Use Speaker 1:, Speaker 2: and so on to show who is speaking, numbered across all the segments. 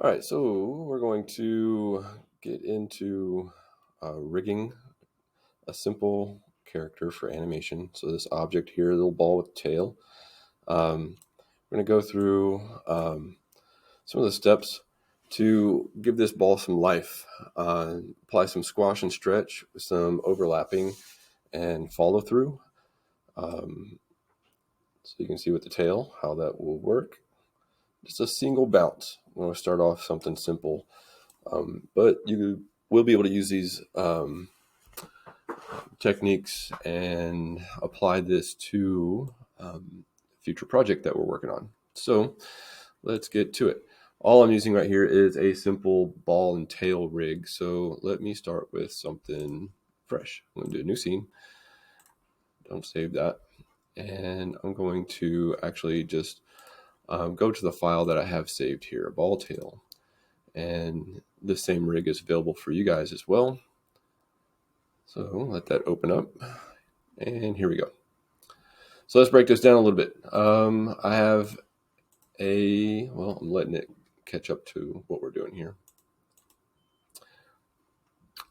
Speaker 1: All right, so we're going to get into rigging a simple character for animation. So this object here, a little ball with tail. We're going to go through some of the steps to give this ball some life. Apply some squash and stretch with some overlapping and follow through. So you can see with the tail how that will work. Just a single bounce. I'm going to start off something simple. But you will be able to use these techniques and apply this to future project that we're working on. So let's get to it. All I'm using right here is a simple ball and tail rig. So let me start with something fresh. I'm going to do a new scene. Don't save that. And I'm going to actually just go to the file that I have saved here, ball tail. And the same rig is available for you guys as well. So let that open up, and here we go. So let's break this down a little bit. I have I'm letting it catch up to what we're doing here.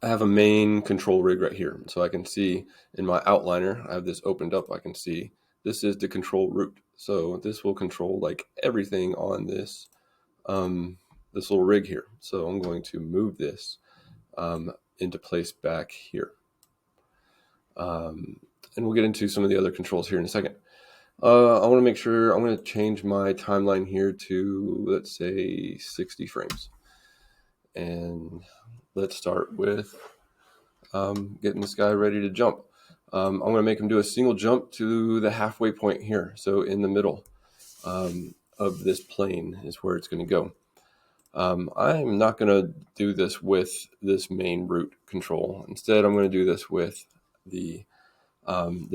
Speaker 1: I have a main control rig right here. So I can see in my outliner, I have this opened up. I can see this is the control root. So this will control like everything on this, this little rig here. So I'm going to move this into place back here. And we'll get into some of the other controls here in a second. I want to make sure I'm going to change my timeline here to, let's say, 60 frames. And let's start with getting this guy ready to jump. I'm going to make him do a single jump to the halfway point here. So in the middle of this plane is where it's going to go. I'm not going to do this with this main root control. Instead, I'm going to do this with the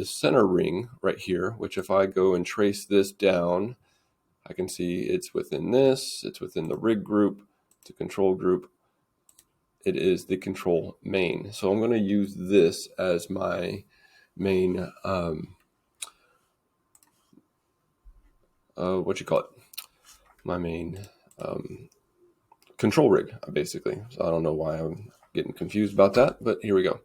Speaker 1: center ring right here, which if I go and trace this down, I can see it's within this, it's within the rig group, the control group. It is the control main. So I'm going to use this as my main, my main control rig, basically. So I don't know why I'm getting confused about that, but here we go.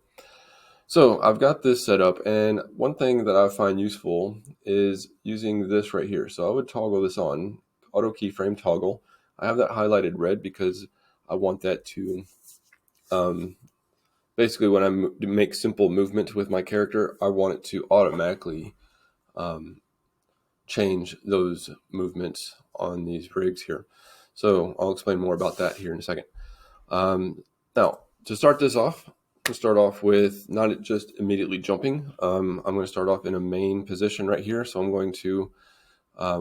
Speaker 1: So I've got this set up, and one thing that I find useful is using this right here. So I would toggle this on, auto keyframe toggle. I have that highlighted red because I want that to, basically when I make simple movements with my character, I want it to automatically change those movements on these rigs here. So I'll explain more about that here in a second. Now, to start this off, to start off with not just immediately jumping. I'm going to start off in a main position right here. So I'm going to,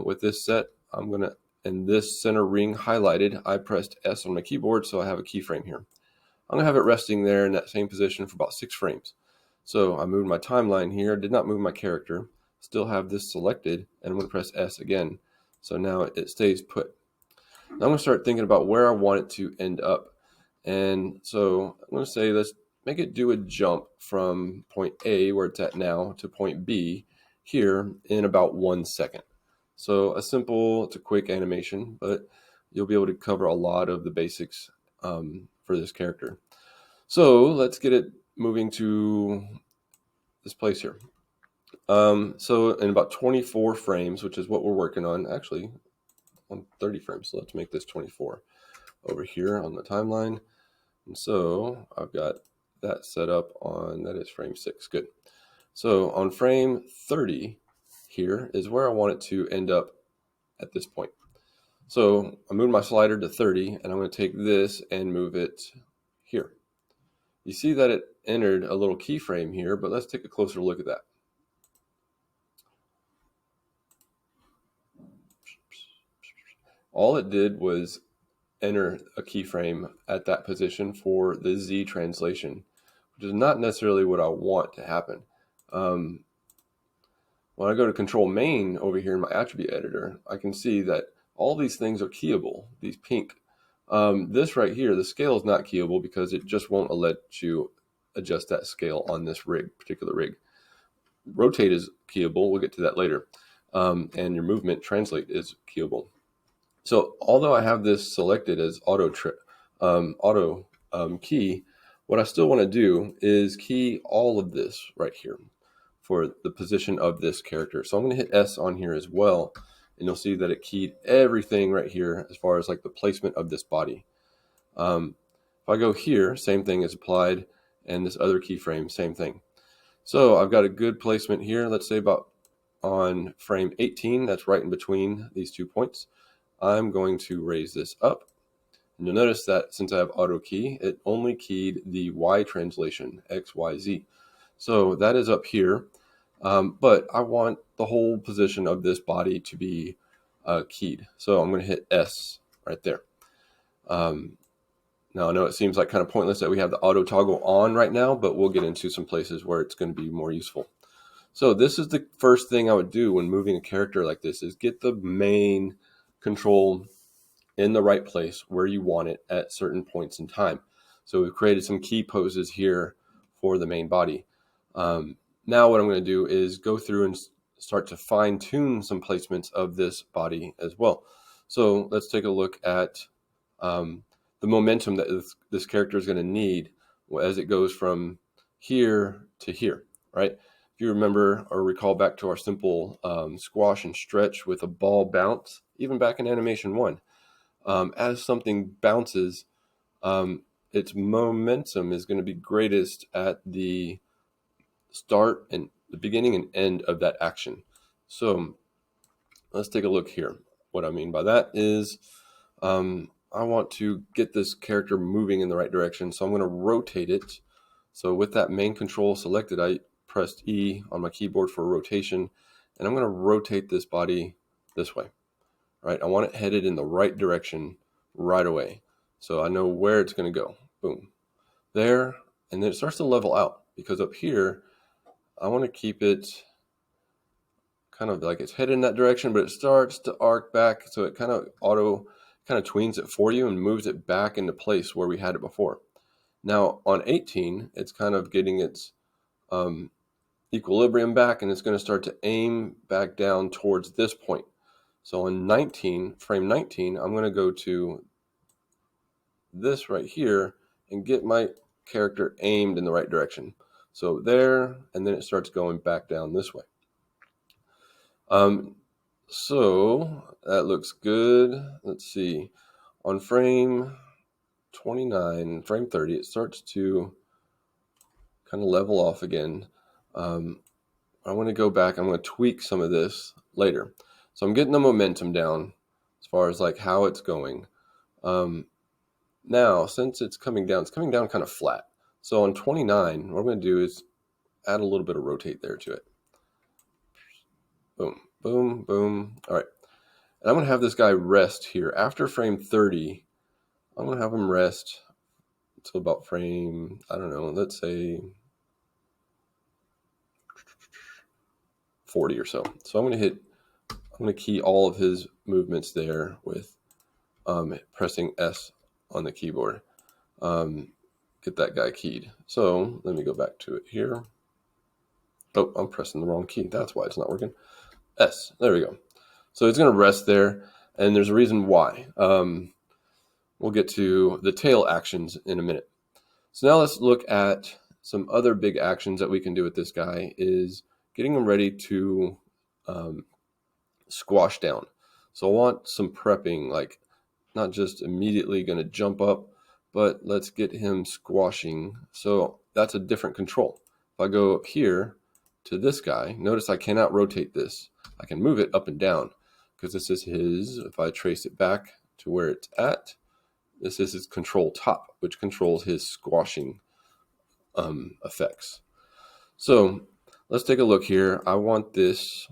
Speaker 1: with this set, I'm going to, in this center ring highlighted, I pressed S on my keyboard. So I have a keyframe here. I'm going to have it resting there in that same position for about 6 frames. So I moved my timeline here, did not move my character, still have this selected, and I'm going to press S again. So now it stays put. Now I'm going to start thinking about where I want it to end up. And so I'm going to say, let's make it do a jump from point A, where it's at now, to point B here in about 1 second. So it's a quick animation, but you'll be able to cover a lot of the basics for this character. So let's get it moving to this place here. So in about 24 frames, which is what we're working on, actually on 30 frames. So let's make this 24 over here on the timeline. And so I've got that set up on, that is frame 6. Good. So on frame 30 here is where I want it to end up at this point. So I moved my slider to 30, and I'm going to take this and move it here. You see that it entered a little keyframe here, but let's take a closer look at that. All it did was enter a keyframe at that position for the Z translation, which is not necessarily what I want to happen. When I go to control main over here in my attribute editor, I can see that all these things are keyable, these pink. This right here, the scale is not keyable because it just won't let you adjust that scale on this particular rig. Rotate is keyable, we'll get to that later. And your movement translate is keyable. So although I have this selected as auto key, what I still want to do is key all of this right here for the position of this character. So I'm going to hit S on here as well, and you'll see that it keyed everything right here as far as like the placement of this body. If I go here, same thing is applied, and this other keyframe, same thing. So I've got a good placement here, let's say about on frame 18, that's right in between these 2 points. I'm going to raise this up. And you'll notice that since I have auto key, it only keyed the Y translation, X, Y, Z. So that is up here, but I want the whole position of this body to be keyed. So I'm going to hit S right there. Now I know it seems like kind of pointless that we have the auto toggle on right now, but we'll get into some places where it's going to be more useful. So this is the first thing I would do when moving a character like this, is get the main control in the right place where you want it at certain points in time. So we've created some key poses here for the main body. Now what I'm going to do is go through and start to fine tune some placements of this body as well. So let's take a look at the momentum that this character is going to need as it goes from here to here, right? If you remember or recall back to our simple squash and stretch with a ball bounce, even back in Animation 1, as something bounces, its momentum is going to be greatest at the start and the beginning and end of that action. So let's take a look here. What I mean by that is I want to get this character moving in the right direction, so I'm going to rotate it. So with that main control selected, I pressed E on my keyboard for rotation, and I'm going to rotate this body this way. Right, I want it headed in the right direction right away, so I know where it's going to go. Boom, there, and then it starts to level out, because up here I want to keep it kind of like it's headed in that direction, but it starts to arc back, so it kind of tweens it for you and moves it back into place where we had it before. Now on 18, it's kind of getting its equilibrium back, and it's going to start to aim back down towards this point. So on 19, frame 19, I'm going to go to this right here and get my character aimed in the right direction. So there, and then it starts going back down this way. So that looks good. Let's see. On frame 29, frame 30, it starts to kind of level off again. I want to go back. I'm going to tweak some of this later. So I'm getting the momentum down as far as like how it's going. Now, since it's coming down kind of flat. So on 29, what I'm going to do is add a little bit of rotate there to it. Boom, boom, boom. All right. And I'm going to have this guy rest here. After frame 30, I'm going to have him rest until about frame, I don't know, let's say 40 or so. So I'm going to key all of his movements there with pressing S on the keyboard. Get that guy keyed. So let me go back to it here. Oh, I'm pressing the wrong key. That's why it's not working. S. There we go. So it's going to rest there, and there's a reason why. We'll get to the tail actions in a minute. So now let's look at some other big actions that we can do with this guy, is getting him ready to squash down. So I want some prepping, like not just immediately going to jump up, but let's get him squashing. So that's a different control. If I go up here to this guy, notice I cannot rotate this. I can move it up and down because this is his, if I trace it back to where it's at, this is his control top, which controls his squashing effects. So let's take a look here. I want this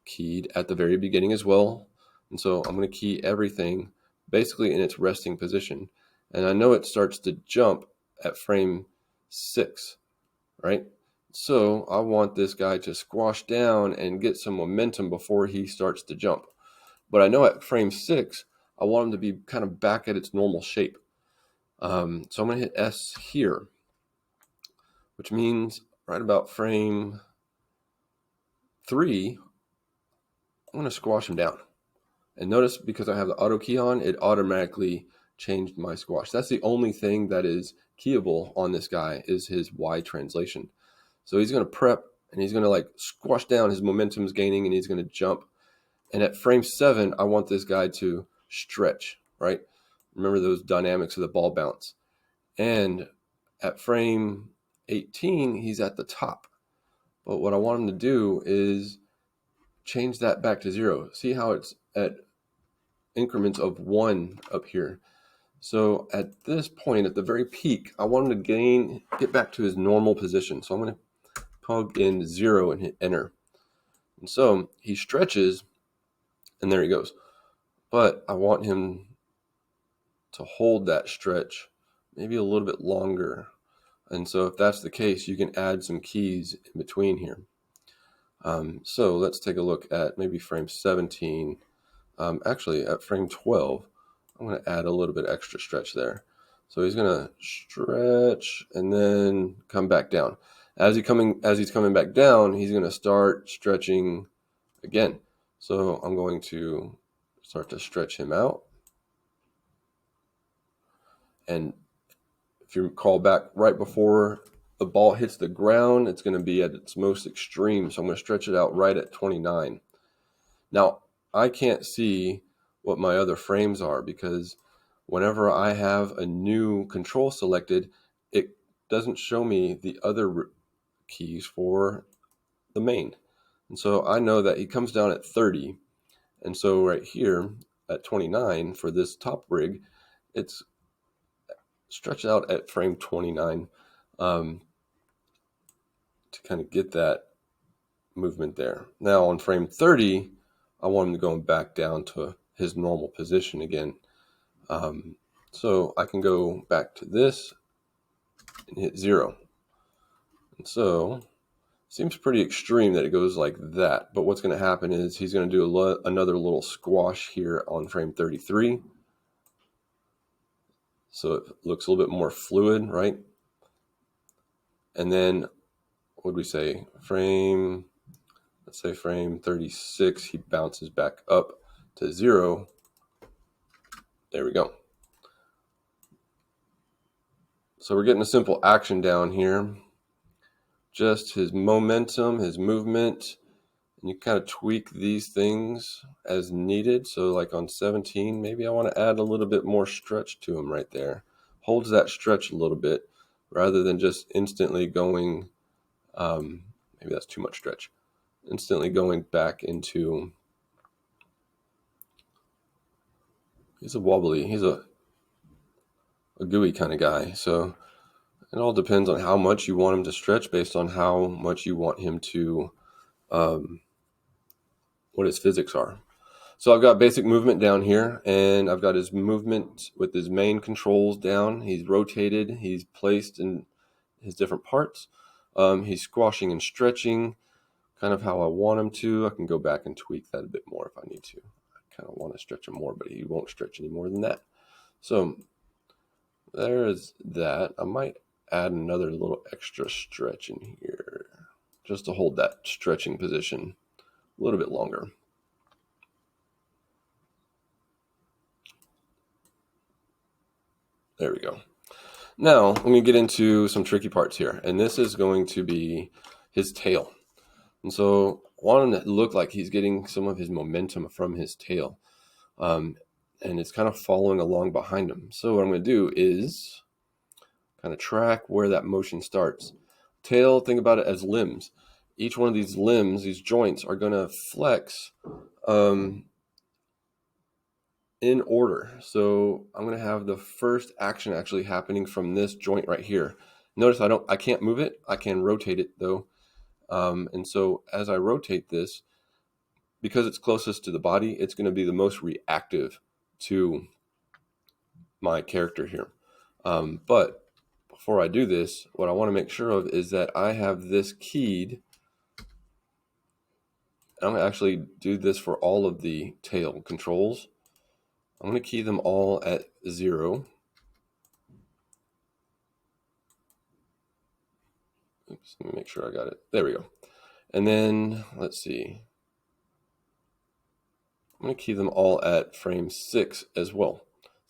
Speaker 1: keyed at the very beginning as well. And so I'm going to key everything basically in its resting position. And I know it starts to jump at frame 6, right? So I want this guy to squash down and get some momentum before he starts to jump. But I know at frame 6, I want him to be kind of back at its normal shape. So I'm going to hit S here, which means right about frame 3, I'm going to squash him down. And notice because I have the auto key on, it automatically changed my squash. That's the only thing that is keyable on this guy is his Y translation. So he's going to prep and he's going to like squash down. His momentum's gaining and he's going to jump. And at frame 7, I want this guy to stretch, right? Remember those dynamics of the ball bounce. And at frame 18, he's at the top. But what I want him to do is change that back to 0. See how it's at increments of 1 up here. So at this point, at the very peak, I want him to get back to his normal position. So I'm going to plug in 0 and hit enter. And so he stretches, and there he goes. But I want him to hold that stretch maybe a little bit longer. And so if that's the case, you can add some keys in between here. So let's take a look at maybe frame 17. Actually, at frame 12, I'm going to add a little bit extra stretch there. So he's going to stretch and then come back down. As he's coming back down, he's going to start stretching again. So I'm going to start to stretch him out. And if you recall back right before the ball hits the ground, it's going to be at its most extreme. So I'm going to stretch it out right at 29. Now, I can't see what my other frames are because whenever I have a new control selected, it doesn't show me the other keys for the main. And so I know that he comes down at 30. And so right here at 29 for this top rig, it's stretched out at frame 29 to kind of get that movement there. Now on frame 30, I want him to go back down to his normal position again. So I can go back to this and hit 0. And so seems pretty extreme that it goes like that. But what's going to happen is he's going to do another little squash here on frame 33. So it looks a little bit more fluid, right? And then what would we say? Let's say frame 36, he bounces back up to 0. There we go. So we're getting a simple action down here. Just his momentum, his movement, and you kind of tweak these things as needed. So like on 17, maybe I want to add a little bit more stretch to him right there. Holds that stretch a little bit rather than just instantly going, maybe that's too much stretch, instantly going back into, he's a gooey kind of guy. So it all depends on how much you want him to stretch based on how much you want him to, what his physics are. So I've got basic movement down here, and I've got his movement with his main controls down. He's rotated, he's placed in his different parts. He's squashing and stretching, kind of how I want him to. I can go back and tweak that a bit more if I need to. I kind of want to stretch him more, but he won't stretch any more than that. So there is that. I might add another little extra stretch in here just to hold that stretching position a little bit longer. There we go. Now, I'm going to get into some tricky parts here, and this is going to be his tail. And so I want him to look like he's getting some of his momentum from his tail, and it's kind of following along behind him. So what I'm going to do is kind of track where that motion starts. Tail, think about it as limbs. Each one of these limbs, these joints, are going to flex in order. So I'm going to have the first action actually happening from this joint right here. Notice I can't move it. I can rotate it though. And so as I rotate this, because it's closest to the body, it's going to be the most reactive to my character here. But before I do this, what I want to make sure of is that I have this keyed. I'm going to actually do this for all of the tail controls. I'm going to key them all at 0. Oops, let me make sure I got it. There we go. And then let's see. I'm going to key them all at frame 6 as well.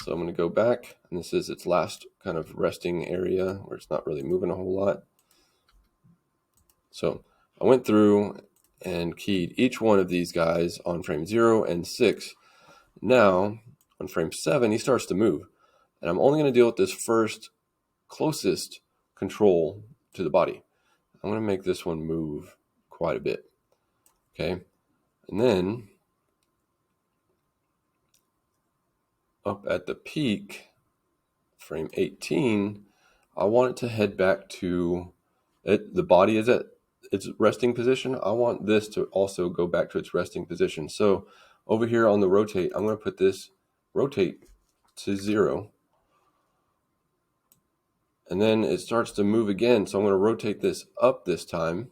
Speaker 1: So I'm going to go back, and this is its last kind of resting area where it's not really moving a whole lot. So I went through and keyed each one of these guys on frame 0 and 6. Now, on frame 7, he starts to move. And I'm only going to deal with this first closest control to the body. I'm going to make this one move quite a bit. Okay, and then up at the peak, frame 18, I want it to head back to it. The body is at its resting position. I want this to also go back to its resting position. So over here on the rotate, I'm going to put this rotate to 0. And then it starts to move again. So I'm going to rotate this up this time.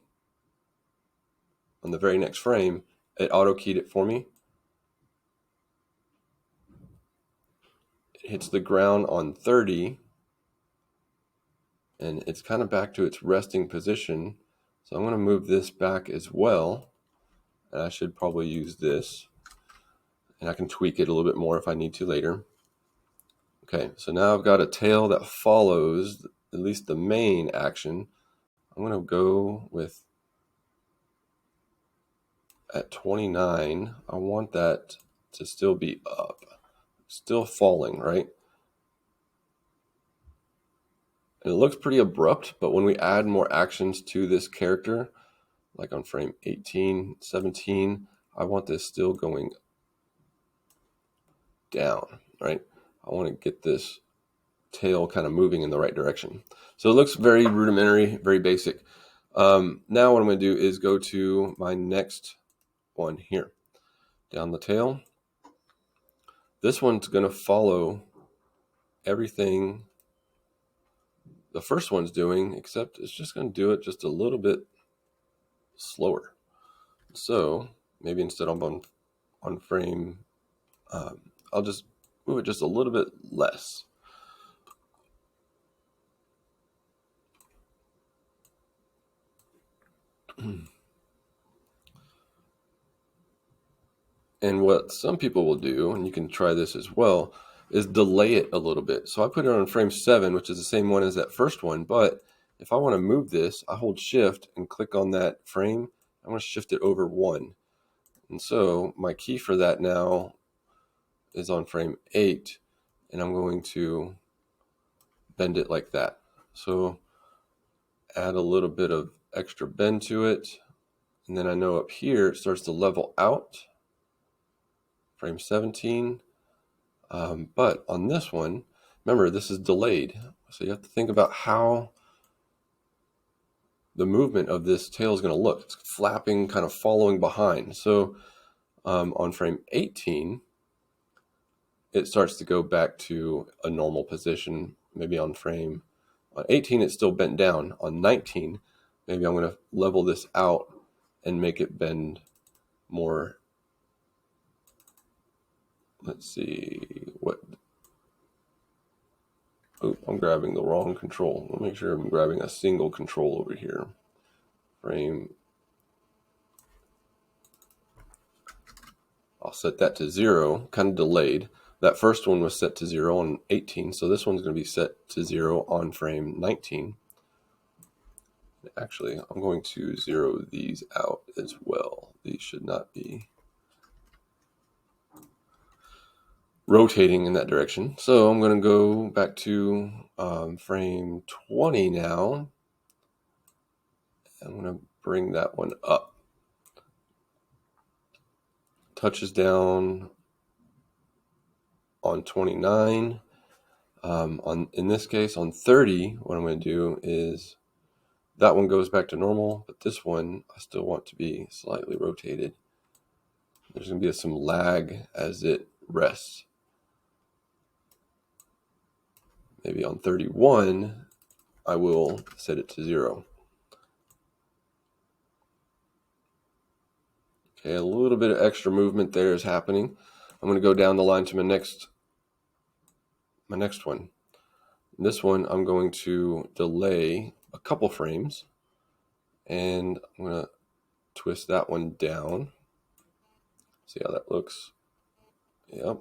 Speaker 1: On the very next frame, it auto-keyed it for me. It hits the ground on 30. And it's kind of back to its resting position. So I'm going to move this back as well. And I should probably use this. And I can tweak it a little bit more if I need to later. Okay, so now I've got a tail that follows at least the main action. I'm going to go with at 29. I want that to still be up, still falling, right? And it looks pretty abrupt, but when we add more actions to this character, like on frame 18, 17, I want this still going down, right? I want to get this tail kind of moving in the right direction. So it looks very rudimentary, very basic. Now what I'm going to do is go to my next one here. Down the tail. This one's going to follow everything the first one's doing, except it's just going to do it just a little bit slower. So maybe instead of on frame, I'll just move it just a little bit less. And what some people will do, and you can try this as well, is delay it a little bit. So I put it on frame 7, which is the same one as that first one, but if I want to move this, I hold shift and click on that frame. I want to shift it over 1. And so my key for that now is on frame 8, and I'm going to bend it like that. So add a little bit of extra bend to it, and then I know up here it starts to level out, frame 17. But on this one, remember, this is delayed. So you have to think about how the movement of this tail is going to look. It's flapping, kind of following behind. So on frame 18, it starts to go back to a normal position. Maybe on 18, it's still bent down. On 19, maybe I'm going to level this out and make it bend more. Let's see what. Oh, I'm grabbing the wrong control. Let me make sure I'm grabbing a single control over here. Frame. I'll set that to 0, kind of delayed. That first one was set to 0 on 18, so this one's going to be set to 0 on frame 19. Actually, I'm going to 0 these out as well. These should not be rotating in that direction. So I'm going to go back to frame 20 now. I'm going to bring that one up. Touches down on 29. In this case, on 30, what I'm going to do is that one goes back to normal, but this one I still want to be slightly rotated. There's going to be some lag as it rests. Maybe on 31, I will set it to 0. Okay, a little bit of extra movement there is happening. I'm going to go down the line to my next one. This one, I'm going to delay a couple frames, and I'm going to twist that one down. See how that looks. Yep.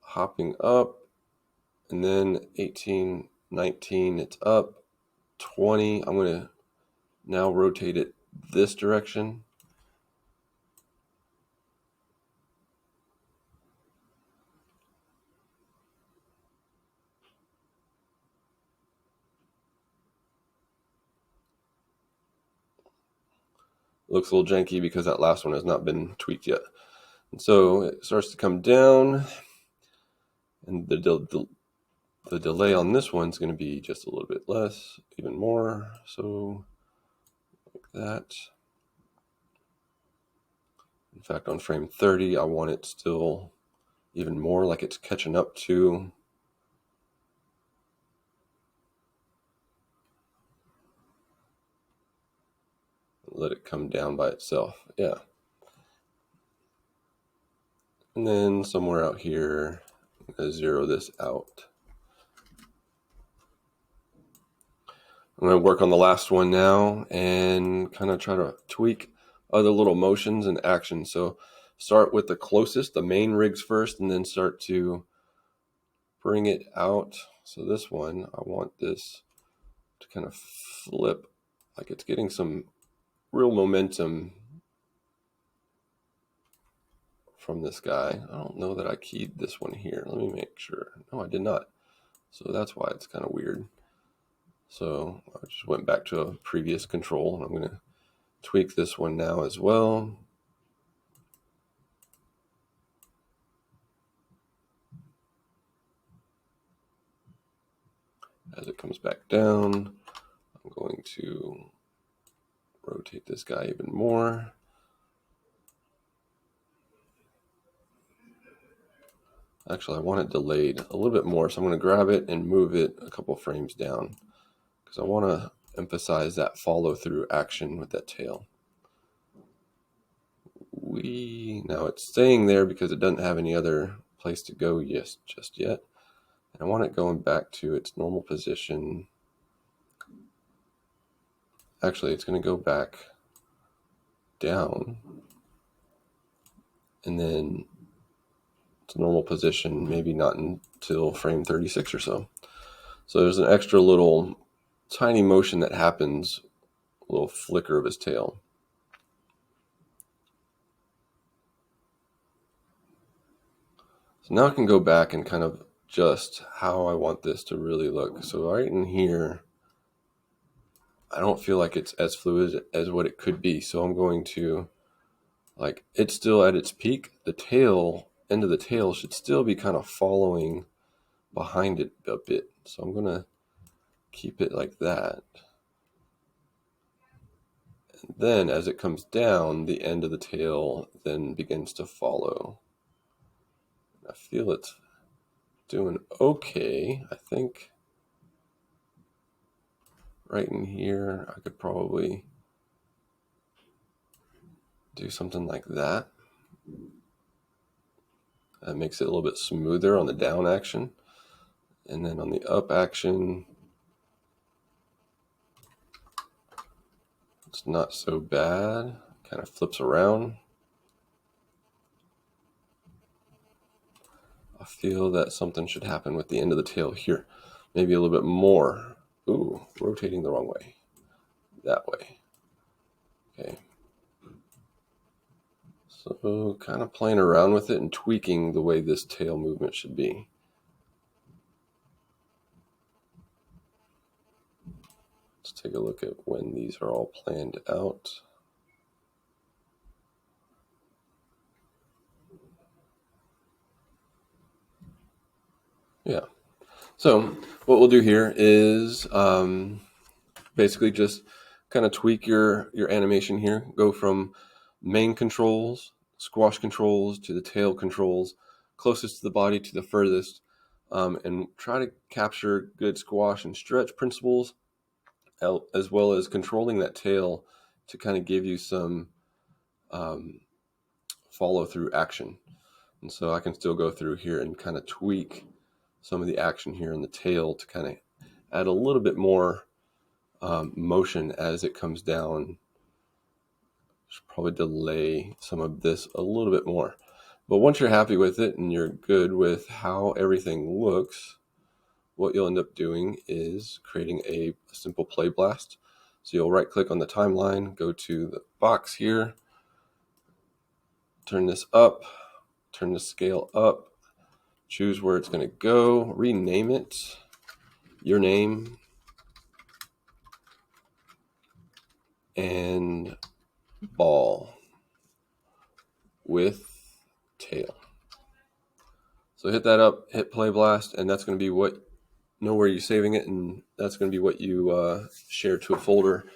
Speaker 1: Hopping up, and then 18, 19, it's up. 20, I'm going to now rotate it this direction. Looks a little janky because that last one has not been tweaked yet. And so it starts to come down, and the delay on this one's going to be just a little bit less, even more. So like that. In fact, on frame 30, I want it still even more like it's catching up to let it come down by itself. Yeah. And then somewhere out here, I'm going to zero this out. I'm going to work on the last one now and kind of try to tweak other little motions and actions. So start with the closest, the main rigs first, and then start to bring it out. So this one, I want this to kind of flip like it's getting some real momentum from this guy. I don't know that I keyed this one here. Let me make sure. No, I did not. So that's why it's kind of weird. So I just went back to a previous control, and I'm going to tweak this one now as well. As it comes back down, I'm going to rotate this guy even more. Actually, I want it delayed a little bit more, so I'm going to grab it and move it a couple frames down because I want to emphasize that follow-through action with that tail. Now it's staying there because it doesn't have any other place to go just yet. And I want it going back to its normal position. Actually, it's going to go back down and then its normal position, maybe not until frame 36 or so. So there's an extra little tiny motion that happens, a little flicker of his tail. So now I can go back and kind of adjust how I want this to really look. So right in here, I don't feel like it's as fluid as what it could be. So I'm going to, like, it's still at its peak. The tail, end of the tail should still be kind of following behind it a bit. So I'm going to keep it like that. And then as it comes down, the end of the tail then begins to follow. I feel it's doing okay. I think right in here, I could probably do something like that. That makes it a little bit smoother on the down action. And then on the up action, it's not so bad. Kind of flips around. I feel that something should happen with the end of the tail here. Maybe a little bit more. Ooh, rotating the wrong way. That way. Okay. So kind of playing around with it and tweaking the way this tail movement should be. Let's take a look at when these are all planned out. Yeah. So what we'll do here is basically just kind of tweak your animation here. Go from main controls, squash controls, to the tail controls, closest to the body to the furthest, and try to capture good squash and stretch principles, as well as controlling that tail to kind of give you some follow-through action. And so I can still go through here and kind of tweak some of the action here in the tail to kind of add a little bit more motion as it comes down. Should probably delay some of this a little bit more. But once you're happy with it and you're good with how everything looks, what you'll end up doing is creating a simple play blast. So you'll right click on the timeline, go to the box here, turn this up, turn the scale up, choose where it's going to go, rename it, your name, and ball with tail. So hit that up, hit play blast, and that's going to be know where you're saving it, and that's going to be what you share to a folder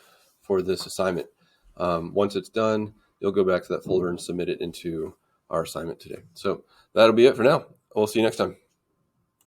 Speaker 1: for this assignment. Once it's done, you'll go back to that folder and submit it into our assignment today. So that'll be it for now. We'll see you next time.